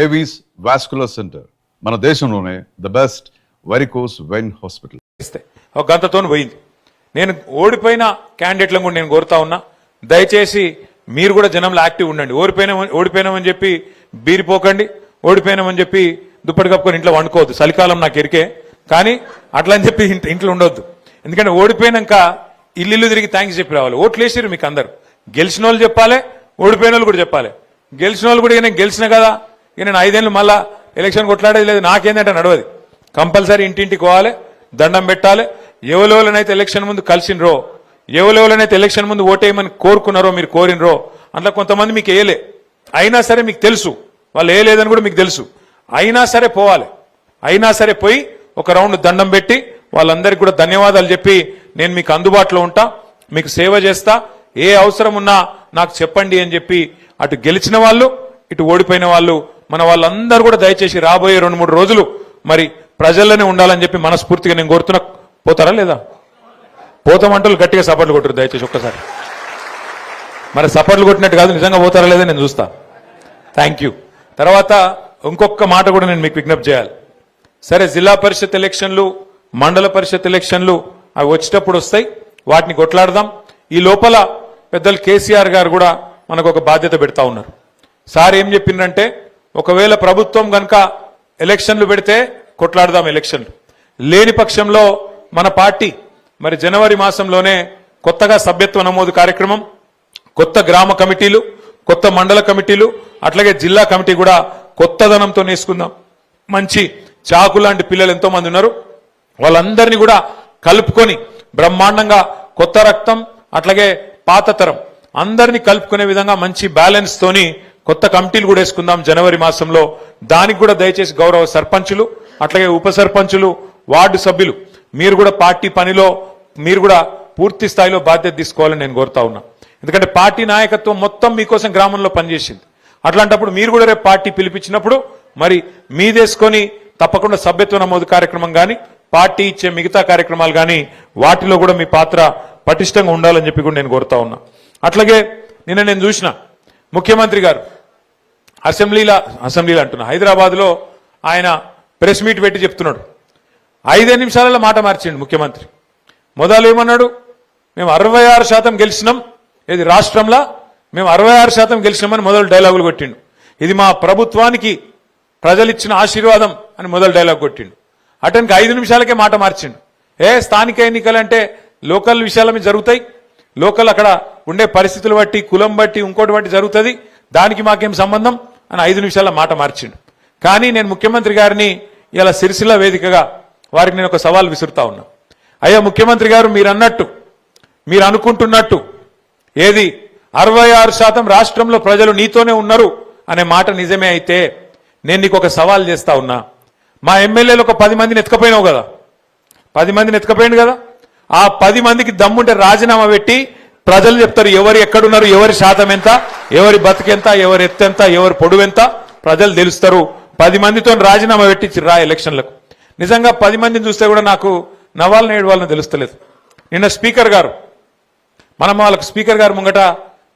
Avis vascular centre మన దేశంలోనే the best varicose vein hospital. ఒక గంటతో పోయింది. నేను ఓడిపోయిన క్యాండిడేట్లను కూడా నేను కోరుతా ఉన్నా, దయచేసి మీరు కూడా జనంలో యాక్టివ్ ఉండండి. ఓడిపోయినామని చెప్పి బీరిపోకండి, ఓడిపోయినామని చెప్పి దుప్పటి కప్పుకొని ఇంట్లో వండుకోవద్దు. చలికాలం నాకు ఎరికే, కానీ అట్లా అని చెప్పి ఇంట్లో ఉండొద్దు. ఎందుకంటే ఓడిపోయినాక ఇల్లు తిరిగి థ్యాంక్స్ చెప్పి రావాలి. ఓట్లు వేసారు మీకు అందరు, గెలిచిన వాళ్ళు చెప్పాలి, ఓడిపోయిన వాళ్ళు కూడా చెప్పాలి. గెలిచిన వాళ్ళు కూడా నేను గెలిచిన కదా, నేను 5 ఏళ్ళు మళ్ళా ఎలక్షన్ కొట్లాడేది లేదు, నాకేందంటే నడవది. కంపల్సరీ ఇంటింటికి పోవాలి, దండం పెట్టాలి. ఎవరెవరైతే ఎలక్షన్ ముందు కలిసినరో, ఎవరెవరైతే ఎలక్షన్ ముందు ఓటేయమని కోరుకున్నారో, మీరు కోరినరో, అందులో కొంతమంది మీకు వేయలే, అయినా సరే మీకు తెలుసు వాళ్ళు వేయలేదని కూడా మీకు తెలుసు. అయినా సరే పోవాలి, అయినా సరే పోయి ఒక రౌండ్ దండం పెట్టి వాళ్ళందరికీ కూడా ధన్యవాదాలు చెప్పి నేను మీకు అందుబాటులో ఉంటా, మీకు సేవ చేస్తా, ఏ అవసరం ఉన్నా నాకు చెప్పండి అని చెప్పి అటు గెలిచిన వాళ్ళు ఇటు ఓడిపోయిన వాళ్ళు మన వాళ్ళందరూ కూడా దయచేసి రాబోయే 2-3 రోజులు మరి ప్రజల్లోనే ఉండాలని చెప్పి మనస్ఫూర్తిగా నేను కోరుతున్నా. పోతారా లేదా? పోతామంటూ గట్టిగా సపోర్ట్లు కొట్టరు దయచేసి ఒక్కసారి. మరి సపోర్ట్లు కొట్టినట్టు కాదు, నిజంగా పోతారా లేదా నేను చూస్తా. Thank you. తర్వాత ఇంకొక మాట కూడా నేను మీకు విజ్ఞప్తి చేయాలి. సరే, జిల్లా పరిషత్ ఎలక్షన్లు, మండల పరిషత్ ఎలక్షన్లు అవి వచ్చేటప్పుడు వస్తాయి, వాటిని కొట్లాడదాం. ఈ లోపల పెద్దలు కేసీఆర్ గారు కూడా మనకు ఒక బాధ్యత పెడతా ఉన్నారు. సార్ ఏం చెప్పిందంటే, ఒకవేళ ప్రభుత్వం కనుక ఎలక్షన్లు పెడితే కొట్లాడదాం, ఎలక్షన్లు లేని పక్షంలో మన పార్టీ మరి జనవరి మాసంలోనే కొత్తగా సభ్యత్వ నమోదు కార్యక్రమం, కొత్త గ్రామ కమిటీలు, కొత్త మండల కమిటీలు, అట్లాగే జిల్లా కమిటీ కూడా కొత్తదనంతో నేసుకుందాం. మంచి చాకు లాంటి పిల్లలు ఎంతో మంది ఉన్నారు, వాళ్ళందరినీ కూడా కలుపుకొని బ్రహ్మాండంగా కొత్త రక్తం అట్లాగే పాత తరం అందరినీ కలుపుకునే విధంగా మంచి బ్యాలెన్స్ తోని కొత్త కమిటీలు కూడా వేసుకుందాం జనవరి మాసంలో. దానికి కూడా దయచేసి గౌరవ సర్పంచులు అట్లాగే ఉప సర్పంచులు, వార్డు సభ్యులు మీరు కూడా పార్టీ పనిలో మీరు కూడా పూర్తి స్థాయిలో బాధ్యత తీసుకోవాలని నేను కోరుతా ఉన్నా. ఎందుకంటే పార్టీ నాయకత్వం మొత్తం మీకోసం గ్రామంలో పనిచేసింది. అట్లాంటప్పుడు మీరు కూడా రేపు పార్టీ పిలిపించినప్పుడు మరి మీదేసుకొని తప్పకుండా సభ్యత్వ నమోదు కార్యక్రమం కానీ, పార్టీ ఇచ్చే మిగతా కార్యక్రమాలు కానీ వాటిలో కూడా మీ పాత్ర పటిష్టంగా ఉండాలని చెప్పి కూడా నేను కోరుతా ఉన్నా. అట్లాగే నిన్న నేను చూసిన ముఖ్యమంత్రి గారు అసెంబ్లీలో అంటున్నా, హైదరాబాద్లో ఆయన ప్రెస్ మీట్ పెట్టి చెప్తున్నాడు. 5 నిమిషాలలో మాట మార్చిండు ముఖ్యమంత్రి. మొదలు ఏమన్నాడు, మేము 66% గెలిచినాం, ఇది రాష్ట్రంలో మేము 66% గెలిచినామని మొదలు డైలాగులు కొట్టిండు. ఇది మా ప్రభుత్వానికి ప్రజలిచ్చిన ఆశీర్వాదం అని మొదలు డైలాగ్ కొట్టిండు. అతనికి 5 నిమిషాలకే మాట మార్చిండు. స్థానిక ఎన్నికలంటే లోకల్ విషయాల మీద జరుగుతాయి, లోకల్ అక్కడ ఉండే పరిస్థితులు బట్టి, కులం బట్టి, ఇంకోటి బట్టి జరుగుతుంది, దానికి మాకేం సంబంధం అని 5 నిమిషాల మాట మార్చిండు. కానీ నేను ముఖ్యమంత్రి గారిని ఇలా సిరిసిల్ల వేదికగా వారికి నేను ఒక సవాల్ విసురుతా ఉన్నా. అయ్యా ముఖ్యమంత్రి గారు, మీరు అన్నట్టు, మీరు అనుకుంటున్నట్టు ఏది 66% రాష్ట్రంలో ప్రజలు నీతోనే ఉన్నారు అనే మాట నిజమే అయితే నేను నీకు ఒక సవాల్ చేస్తా ఉన్నా. మా ఎమ్మెల్యేలు ఒక 10 మందిని ఎత్తుకపోయినావు కదా, 10 మందిని ఎత్తుకపోయింది కదా, ఆ 10 మందికి దమ్ముంటే రాజీనామా పెట్టి ప్రజలు చెప్తారు ఎవరు ఎక్కడున్నారు, ఎవరి శాతం ఎంత, ఎవరి బతుకెంత, ఎవరి ఎత్తెంత, ఎవరి పొడువెంత ప్రజలు తెలుస్తారు. 10 మందితో రాజీనామా పెట్టి రా ఎలక్షన్లకు. నిజంగా 10 మందిని చూస్తే కూడా నాకు నవ్వాలని ఏడవాలని తెలుస్తలేదు. నిన్న స్పీకర్ గారు, మనం వాళ్ళకు స్పీకర్ గారు ముంగట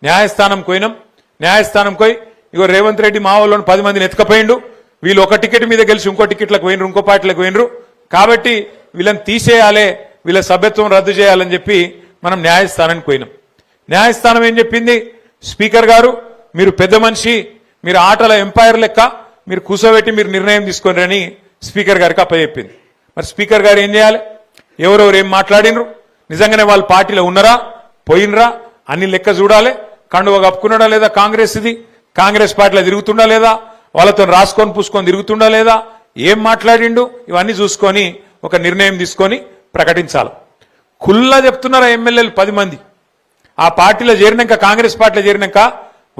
న్యాయస్థానం పోయినాం, న్యాయస్థానం పోయి ఇగో రేవంత్ రెడ్డి మా వాళ్ళని 10 మందిని ఎత్తుకపోయిండు, వీళ్ళు ఒక టికెట్ మీద గెలిచి ఇంకో టికెట్లకు పోయినరు, ఇంకో పార్టీలకు పోయినరు, కాబట్టి వీళ్ళని తీసేయాలి, వీళ్ళ సభ్యత్వం రద్దు చేయాలని చెప్పి మనం న్యాయస్థానానికి పోయినాం. న్యాయస్థానం ఏం చెప్పింది, స్పీకర్ గారు మీరు పెద్ద మనిషి, మీరు ఆటల ఎంపైర్ లెక్క మీరు కూర్చోబెట్టి మీరు నిర్ణయం తీసుకోండి అని స్పీకర్ గారికి అప్పచెప్పింది. మరి స్పీకర్ గారు ఏం చేయాలి, ఎవరెవరు ఏం మాట్లాడినరు, నిజంగానే వాళ్ళ పార్టీలో ఉన్నారా పోయినరా అన్ని లెక్క చూడాలి. కండువ కప్పుకున్నాడా లేదా కాంగ్రెస్, ఇది కాంగ్రెస్ పార్టీలో తిరుగుతుండా లేదా, వాళ్ళతో రాసుకొని పూసుకొని తిరుగుతుండా లేదా, ఏం మాట్లాడిండు, ఇవన్నీ చూసుకొని ఒక నిర్ణయం తీసుకొని ప్రకటించాలి. ఖుల్లా చెప్తున్నారా ఎమ్మెల్యేలు 10 మంది ఆ పార్టీలో చేరినాక, కాంగ్రెస్ పార్టీలో చేరినాక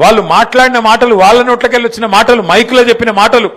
వాళ్ళు మాట్లాడిన మాటలు, వాళ్ళ నోట్లకెళ్ళి వచ్చిన మాటలు, మైకులో చెప్పిన మాటలు